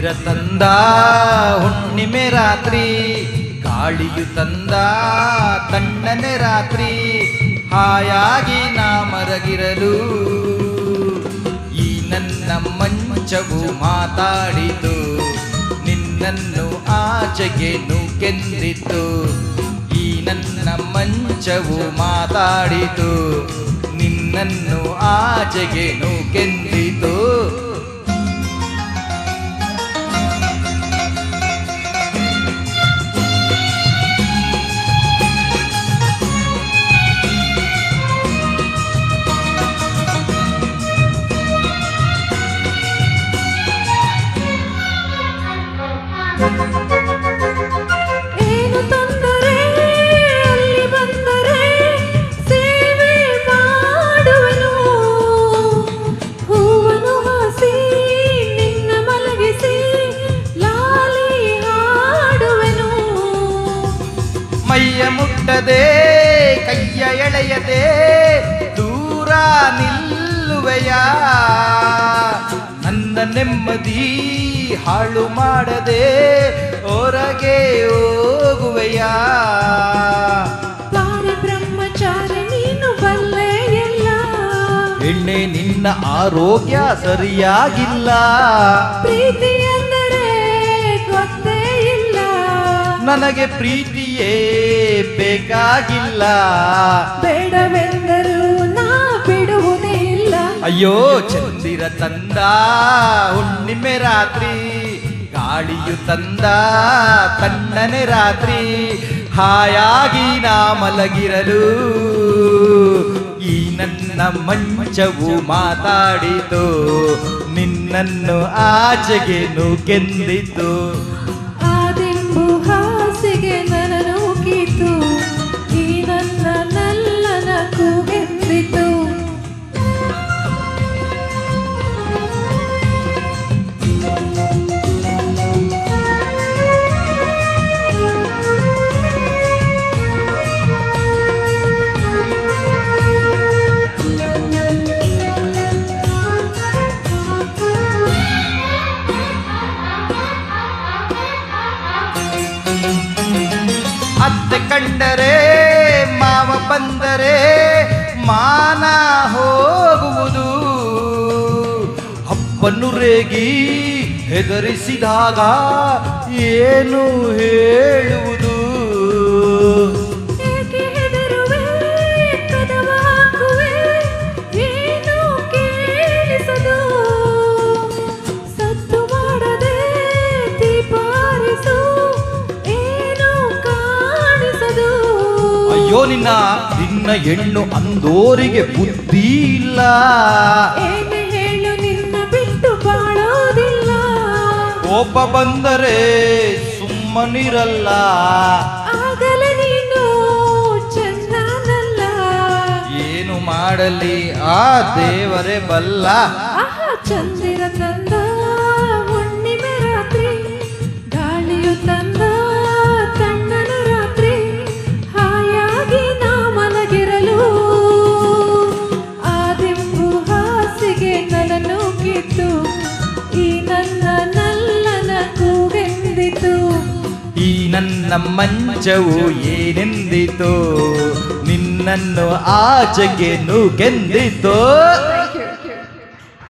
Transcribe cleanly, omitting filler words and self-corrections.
ಚಂದಿರ ತಂದ ಹುಣ್ಣಿಮೆ ರಾತ್ರಿ, ಗಾಳಿಯು ತಂದ ತಣ್ಣನೆ ರಾತ್ರಿ, ಹಾಯಾಗಿ ನಾ ಮರಗಿರಲು ಈ ನನ್ನ ಮಂಚವು ಮಾತಾಡಿತು, ನಿನ್ನನ್ನು ಆಚೆಗೆ ನೂಕೆಂದಿತು. ಈ ನನ್ನ ಮಂಚವು ಮಾತಾಡಿತು, ನಿನ್ನನ್ನು ಆಚೆಗೆ ನೂಕೆಂದಿತು. ಏನು ತೊಂದರೆ ಅಲ್ಲಿ ಬಂದರೆ ಸೇವೆ ಮಾಡುವೆನು, ಹೂವನು ಹಾಸಿ ನಿನ್ನ ಮಲಗಿಸಿ ಲಾಲಿ ಹಾಡುವೆನು. ಮೈಯ ಮುಟ್ಟದೆ ಕೈಯ ಎಳೆಯದೆ ದೂರ ನಿಲ್ಲುವೆಯ, ನನ್ನ ನೆಮ್ಮದಿ ಹಾಳು ಮಾಡದೆ ಹೊರಗೆ ಹೋಗುವೆಯ. ಬಾರಿ ಬ್ರಹ್ಮಚಾರಿ ನೀನು ಬಲ್ಲೆ ಎಲ್ಲ, ಹೆಣ್ಣೆ ನಿನ್ನ ಆರೋಗ್ಯ ಸರಿಯಾಗಿಲ್ಲ, ಪ್ರೀತಿ ಎಂದರೆ ಗೊತ್ತೇ ಇಲ್ಲ, ನನಗೆ ಪ್ರೀತಿಯೇ ಬೇಕಾಗಿಲ್ಲ. ಬೇಡವೆಂದರೂ ನಾ ಬಿಡುವುದೇ ಇಲ್ಲ. ಅಯ್ಯೋ ಚಂದಿರ ತಂದ ಹುಣ್ಣಿಮೆ ರಾತ್ರಿ, ಗಾಳಿಯು ತಂದ ತಣ್ಣನೆ ರಾತ್ರಿ, ಹಾಯಾಗಿ ನಾ ಮಲಗಿರಲು ಈ ನನ್ನ ಮಂಚವು ಮಾತಾಡಿತು, ನಿನ್ನನ್ನು ಆಚೆಗೆ ನೂಕೆಂದಿತು. ಆ ದಿಂಬು ಹಾಸಿಗೆ ನನ್ನ ನೂಕಿತು, ಈ ನನ್ನ ನಲ್ಲನ ಕೂಗೆಂದಿತು. ಅತ್ತೆ ಕಂಡರೆ ಮಾವ ಬಂದರೆ ಮಾನ ಹೋಗುವುದು, ಅಪ್ಪನ್ನು ರೇಗಿ ಹೆದರಿಸಿದಾಗ ಏನು ಹೇಳುವುದು. ಏಕೆ ಹೆದರುವೆ ಕದವ ಹಾಕುವೆ ಏನು ಕೇಳಿಸದು, ಸದ್ದು ಮಾಡದೆ ದೀಪ ಆರಿಸು ಏನು ಕಾಣಿಸದು. ಅಯ್ಯೋ ನಿನ್ನ ಹೆಣ್ಣು ಅಂದೋರಿಗೆ ಬುದ್ಧಿ ಇಲ್ಲ, ಏನೇ ಹೇಳು ನಿನ್ನ ಬಿಟ್ಟು ಬಾಳೋದಿಲ್ಲ, ಕೋಪ ಬಂದರೆ ಸುಮ್ಮನಿರಲ್ಲ, ಆಗಲೇ ನೀನು ಚೆನ್ನನಲ್ಲ. ಏನು ಮಾಡಲಿ ಆ ದೇವರೇ ಬಲ್ಲ. ಆಹಾ ಚಂದಿರ ತಂದ ಹುಣ್ಣಿಮೆ ರಾತ್ರಿ, ಗಾಳಿಯು ತಂದ ತಣ್ಣನ ರಾತ್ರಿ, ಹಾಯಾಗಿ ನಾ ಮಲಗಿರಲು ಆ ದಿಂಬು ಹಾಸಿಗೆ ನನ್ನನ್ನು ಕಿತ್ತು, ಈ ನನ್ನ ನಲ್ಲನ ಕೂಗೆಂದಿತು. ಈ ನನ್ನ ಮಂಚವು ಏನೆಂದಿತು, ನಿನ್ನನ್ನು ಆಚೆಗೆ ನೂಕೆಂದಿತು.